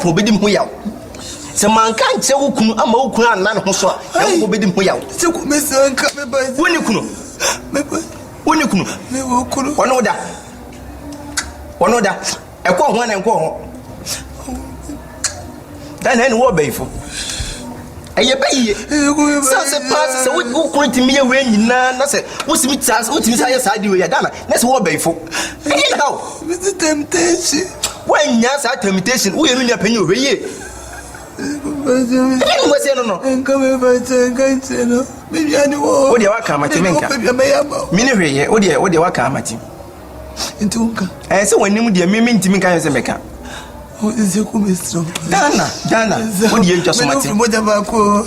po bedim ho yaw se manka nche wo kunu ama wo kunu anna ne ho so a wo bedim ho yaw se ku me sanka me ba woni kunu me ba woni kunu me wo kunu wono da e ko ho na enko ho dan hen wo beifo eye baye se pass se wo kunu timi ye we nyina na se wo simi tsas wo timi sa ye sa di we ya dana na se wo beifo eye how with temptation when nya sa temptation wo ye nu nya panyi we ye mo se no enka me ba tsanka no me bia ni wo de wa ka amati menka mi ne hweye wo de wa ka amati ntunka se wanim de mi ntimi kan se meka o ze ku me strong dana wo de ntwa so mate moja ba ko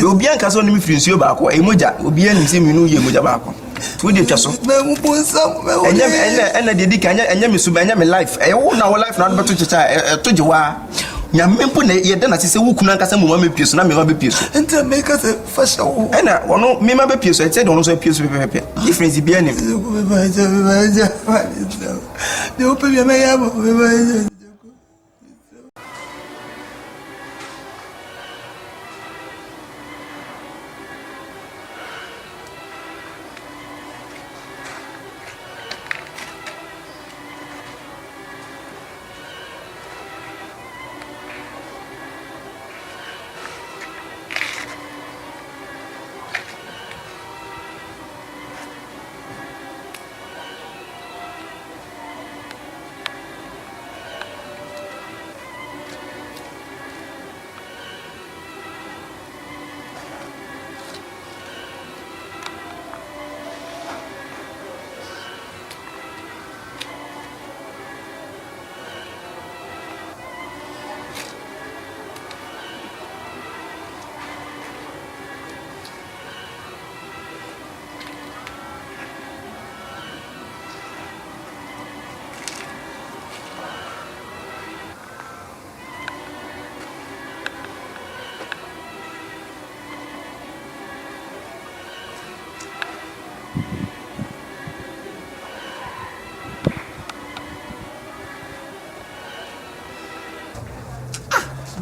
obi anka so ne mi firi nsuo ba ko moja obi anim se mi nu ye moja ba ko wo de ntwa so me mu bonsam me wo enya de dika enya mi suba enya mi life wo na wo life na do beto chicha to jewa nyame mpo na ye dana se wo kunu anka se mo ma pie so na me ma be pie so enta me ka se fasha wo ena wono me ma be pie so e te de wono so pie so pepe difference bi anim me ba ja de o pe bi me ya mo me ba ja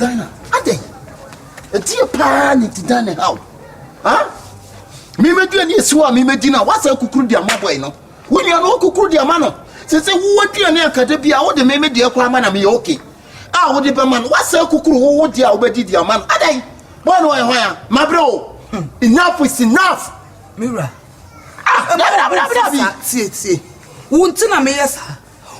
Dana, ade. Etie pa ni ti Dana how? Ha? Mi medu ani esiwa mi medina, wasa kukuru dia maboy no. Woni ano kukuru dia ma no. Se wo aduane akada bia wo de me dia kwa ma na me okay. Ah wo de be man, wasa kukuru wo dia wo bedi dia man. Ade. Boy no e ho ya. Mabro. Enough is enough. Mira. Ah, see. Wunti na me yesa.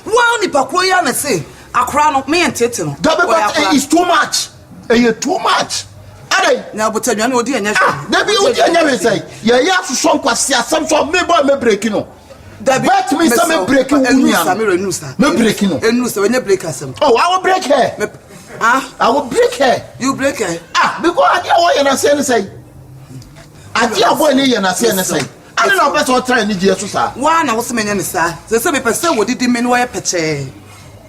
Wa ni pakro ya na say. Akra no me entete no. That is too much. Too much. Ade. Na botadwa na odi anya hwe. Na bi odi anya hwe say. Ye ya so nkwase asam so me boy me break no. Bet me some me break unia. Me break no. Enusa we break asam. Oh, I will break her. I will break her. You break her. Because I dey wo ye na say. Ati abo ni ye na say. I don't know better try ni je so sa. Wa na wo se menya ni sa. Se me pese wo didi me no ye peche.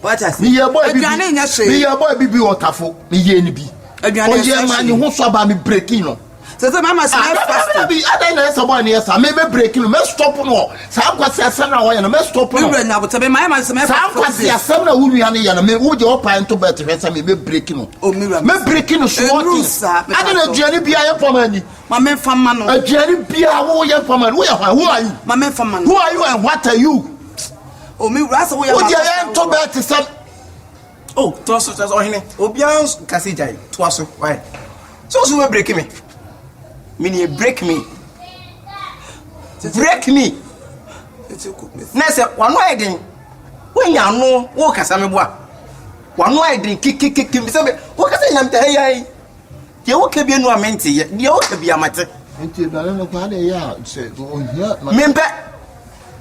What has me your boy bibi otafo me ye ni bi. Aduane ye man ni ho so ba me breaking no. Se mama se fast. Bi ada na so boy ni esa me breaking no me stop no. Sa kwase asem na wo ye no me stop no. Me na botabe my se me fast. Sa kwase asem na wo nua ne ye no me wo je opa into bet hwesa me breaking no. O me breaking no so what is. Ada na aduane bia ye poma ni. Mama fama no. Aduane bia wo ye poma no. Who are you? Mama fama no. Who are you and what are you? Oh me rasa wo ya ma. O to bet some. Oh, toss ohine. Obians kasijai. Twaso. Why? So we break me. Meaning break me. Break me. Na say one hiding. When you know wo kasa me boa. One hiding kick me say wo kasa nyam ta hey. Ye wo ka bi enu amenti ye. Ye wo ka bi amate. Enti dale no kwa de ya say o here. Mempe.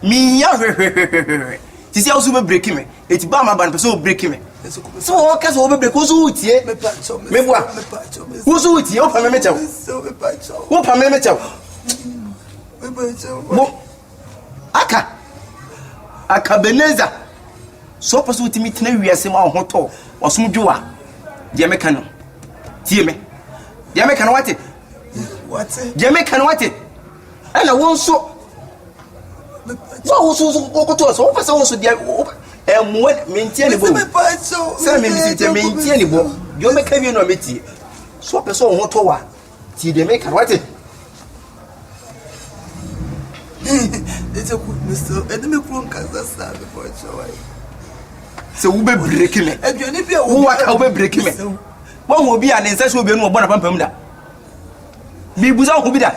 Mi ya hwehwehwe. Ti say wo so break me. Eti ba ma ban person break me. So wo kasa wo break wo so utie. Me boa. Wo so utie wo pa me mechaw. Wo pa me mechaw. Wo aka beneza. So paso utimi tena wiase ma ho to. Wasom dwua. De me kan no. Tie me. De me kan wate. Wate. De me kan wate. Ana won so. Wo so okoto so wo pese wo so dia mo mentie ne bo. Se me bisite mentie ne bo. You make heavy no meti. So person ho to wa. Ti dey make what it? It's a good Mr. Enemy from Kansas before show. So we be break me. And you need to who are we break me. One will be an ancestor will be no bona pampamda. Be buza who be that.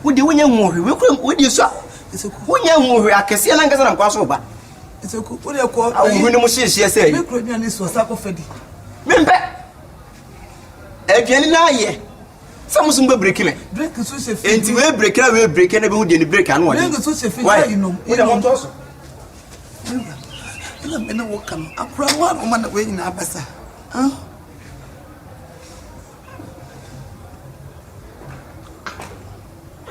Would you win your movie? We couldn't with you, sir. It's a when young movie I can see an anchor and cross over. It's a good what you call our window machine, she said. You could be an issue of Fedi. Remember, again, now, yeah. Some will break me. Break the switch, and you will break and will break and everyone didn't break and what? Why, you know, we don't want also. You know, what come up from one woman away in Abassa. Huh?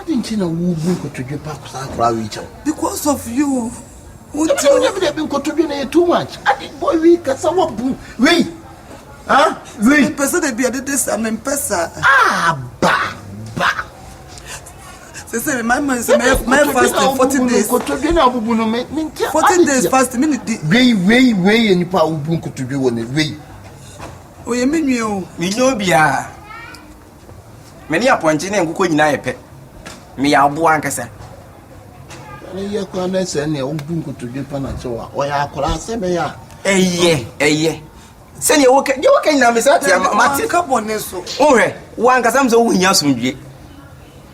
Didn't you know who to get back to because of you. Would you never have been contributing too much? I did boy we can someone wait. Huh? Wait, person they be at this I'm in Pesa. Ah, bah. Say my man is my fasting 40 days. 40 days fasting minute. Way and you power bunko to do on it. Way. Oh, you mean you? Me no bia. Many appointing and go in a pet. Me abuankasa. You can't send your bunko to Japan and so on. Or I call us a ye. Send you okay now, Miss Martin Capon. Oh, one casam so we have some ye.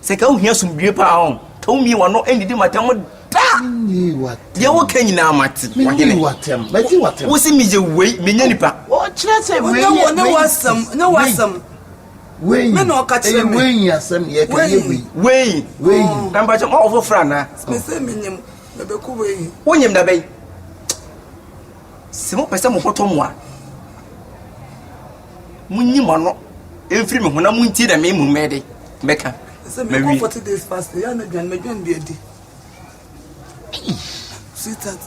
Second, here some beer pound. Told me one not any my time. What? You're okay now, Martin. What? What's in me the way, Minipa? What? Let's say, no was some. Way, no catch them. Way, yes, some way. Come back some awful frana. Minium, the Beku way. William the Bay. Simon Pesamo Potomwa. Munimano. Every moment when I'm winty the name made Mecca. Maybe 40 days fast. The other than maybe be a day. Sweetheart.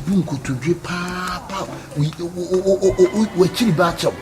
Bunko to be papa. We chili batch up.